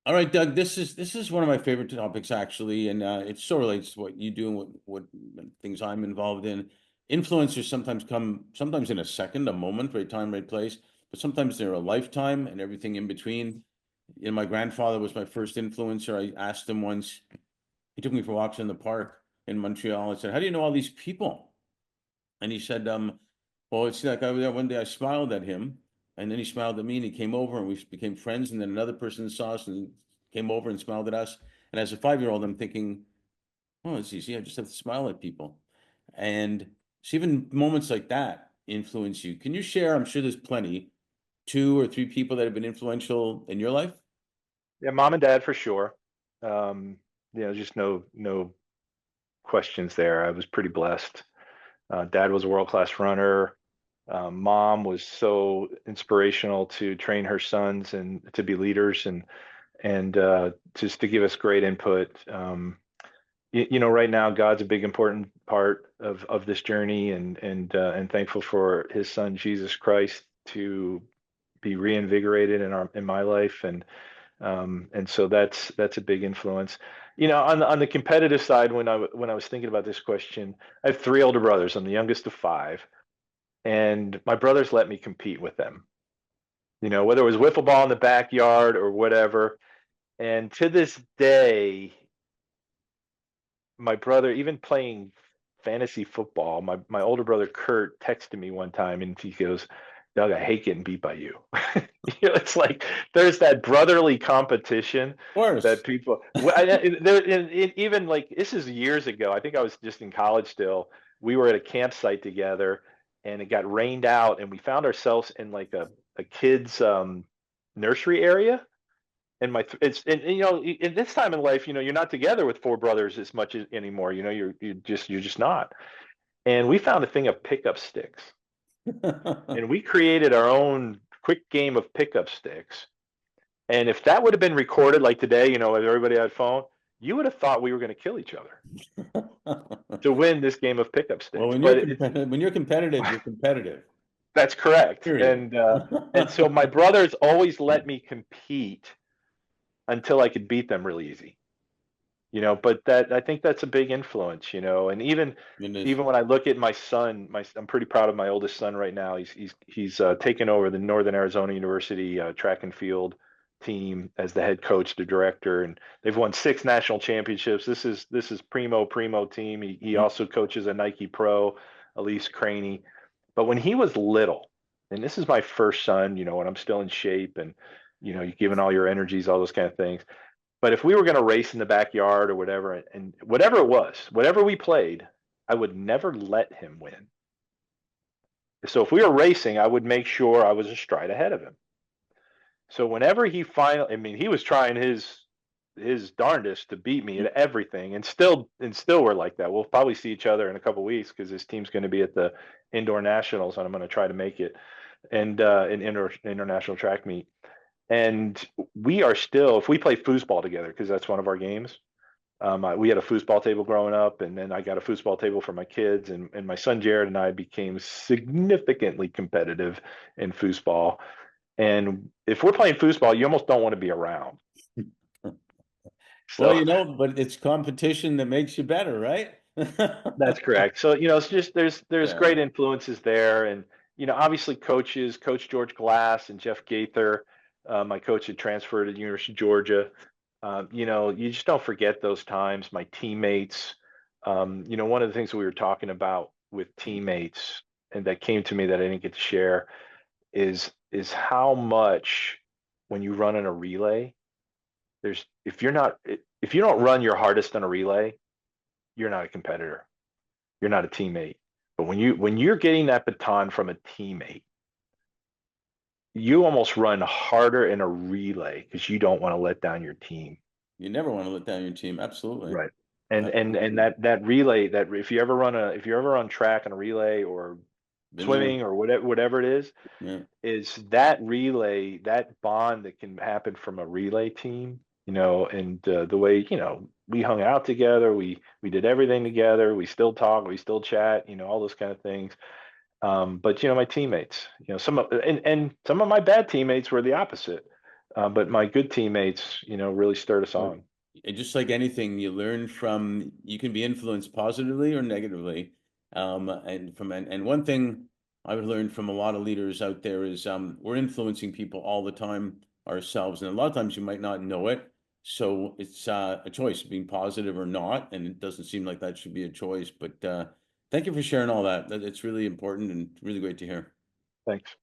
All right, Doug, this is one of my favorite topics actually, and it so relates to what you do and what things I'm involved in. Influencers sometimes come, sometimes in a second, a moment, right time, right place, but sometimes they're a lifetime and everything in between. My grandfather was my first influencer. I asked him once, he took me for walks in the park in Montreal. I said, "How do you know all these people?" And he said, well, it's like one day I smiled at him, and then he smiled at me, and he came over, and we became friends. And then another person saw us and came over and smiled at us. And as a 5-year-old, I'm thinking, oh, it's easy. I just have to smile at people. And so even moments like that influence you. Can you share? I'm sure there's plenty, two or three people that have been influential in your life. Yeah, mom and dad for sure. Um, just no questions there. I was pretty blessed. Dad was a world-class runner. Mom was so inspirational to train her sons and to be leaders and just to give us great input. Right now God's a big important part of this journey, and thankful for His Son Jesus Christ to be reinvigorated in my life, and so that's a big influence. On the competitive side, when I was thinking about this question, I have three older brothers. I'm the youngest of five, and my brothers let me compete with them. Whether it was wiffle ball in the backyard or whatever. And to this day, my brother, even playing fantasy football, my older brother Kurt texted me one time and he goes, "Doug, I hate getting beat by you." It's like there's that brotherly competition Of course. that people, even like this is years ago. I think I was just in college still. We were at a campsite together and it got rained out, and we found ourselves in like a kid's nursery area. And it's and, in this time in life, you're not together with four brothers as much anymore. You're just not. And we found a thing of pickup sticks, and we created our own quick game of pickup sticks. And if that would have been recorded like today, with everybody had a phone, you would have thought we were going to kill each other to win this game of pickup Well, sticks. But it's when you're competitive, you're competitive. that's correct. Period. And so my brothers always let me compete until I could beat them really easy. But that I think that's a big influence, and even It is. even when I look at my son, I'm pretty proud of my oldest son right now. He's taken over the Northern Arizona University track and field team as the head coach, the director, and they've won 6 national championships. This is primo team. He also coaches a Nike Pro, Elise Craney. But when he was little, and this is my first son, and I'm still in shape, and you're giving all your energies, all those kind of things. But if we were going to race in the backyard or whatever, and whatever it was, whatever we played, I would never let him win. So if we were racing, I would make sure I was a stride ahead of him. So whenever he finally, I mean, he was trying his darndest to beat me at everything, and still we're like that. We'll probably see each other in a couple of weeks because his team's going to be at the indoor nationals, and I'm going to try to make it, and an international track meet. And we are still, if we play foosball together, because that's one of our games. We had a foosball table growing up, and then I got a foosball table for my kids, and my son Jared and I became significantly competitive in foosball. And if we're playing foosball, you almost don't want to be around. Well, So but it's competition that makes you better, right? that's correct. So it's just there's Yeah. great influences there, and obviously coaches, Coach George Glass and Jeff Gaither, my coach had transferred to the University of Georgia. You just don't forget those times. My teammates, one of the things we were talking about with teammates, and that came to me that I didn't get to share, is how much when you run in a relay, there's if you don't run your hardest on a relay, you're not a competitor. You're not a teammate. But when you're getting that baton from a teammate, you almost run harder in a relay because you don't want to let down your team. You never want to let down your team. Absolutely. Right. And Absolutely. that relay, that if you ever run track on a relay or Been there. swimming or whatever it Yeah. is that relay, that bond that can happen from a relay team, and the way, we hung out together, we did everything together, we still talk, we still chat, all those kind of things. But my teammates, some of my bad teammates were the opposite. But my good teammates, really stirred us Right. on. And just like anything, you learn from, you can be influenced positively or negatively. And one thing I've learned from a lot of leaders out there is we're influencing people all the time ourselves. And a lot of times you might not know it. So it's a choice, being positive or not. And it doesn't seem like that should be a choice. But thank you for sharing all that. It's really important and really great to hear. Thanks.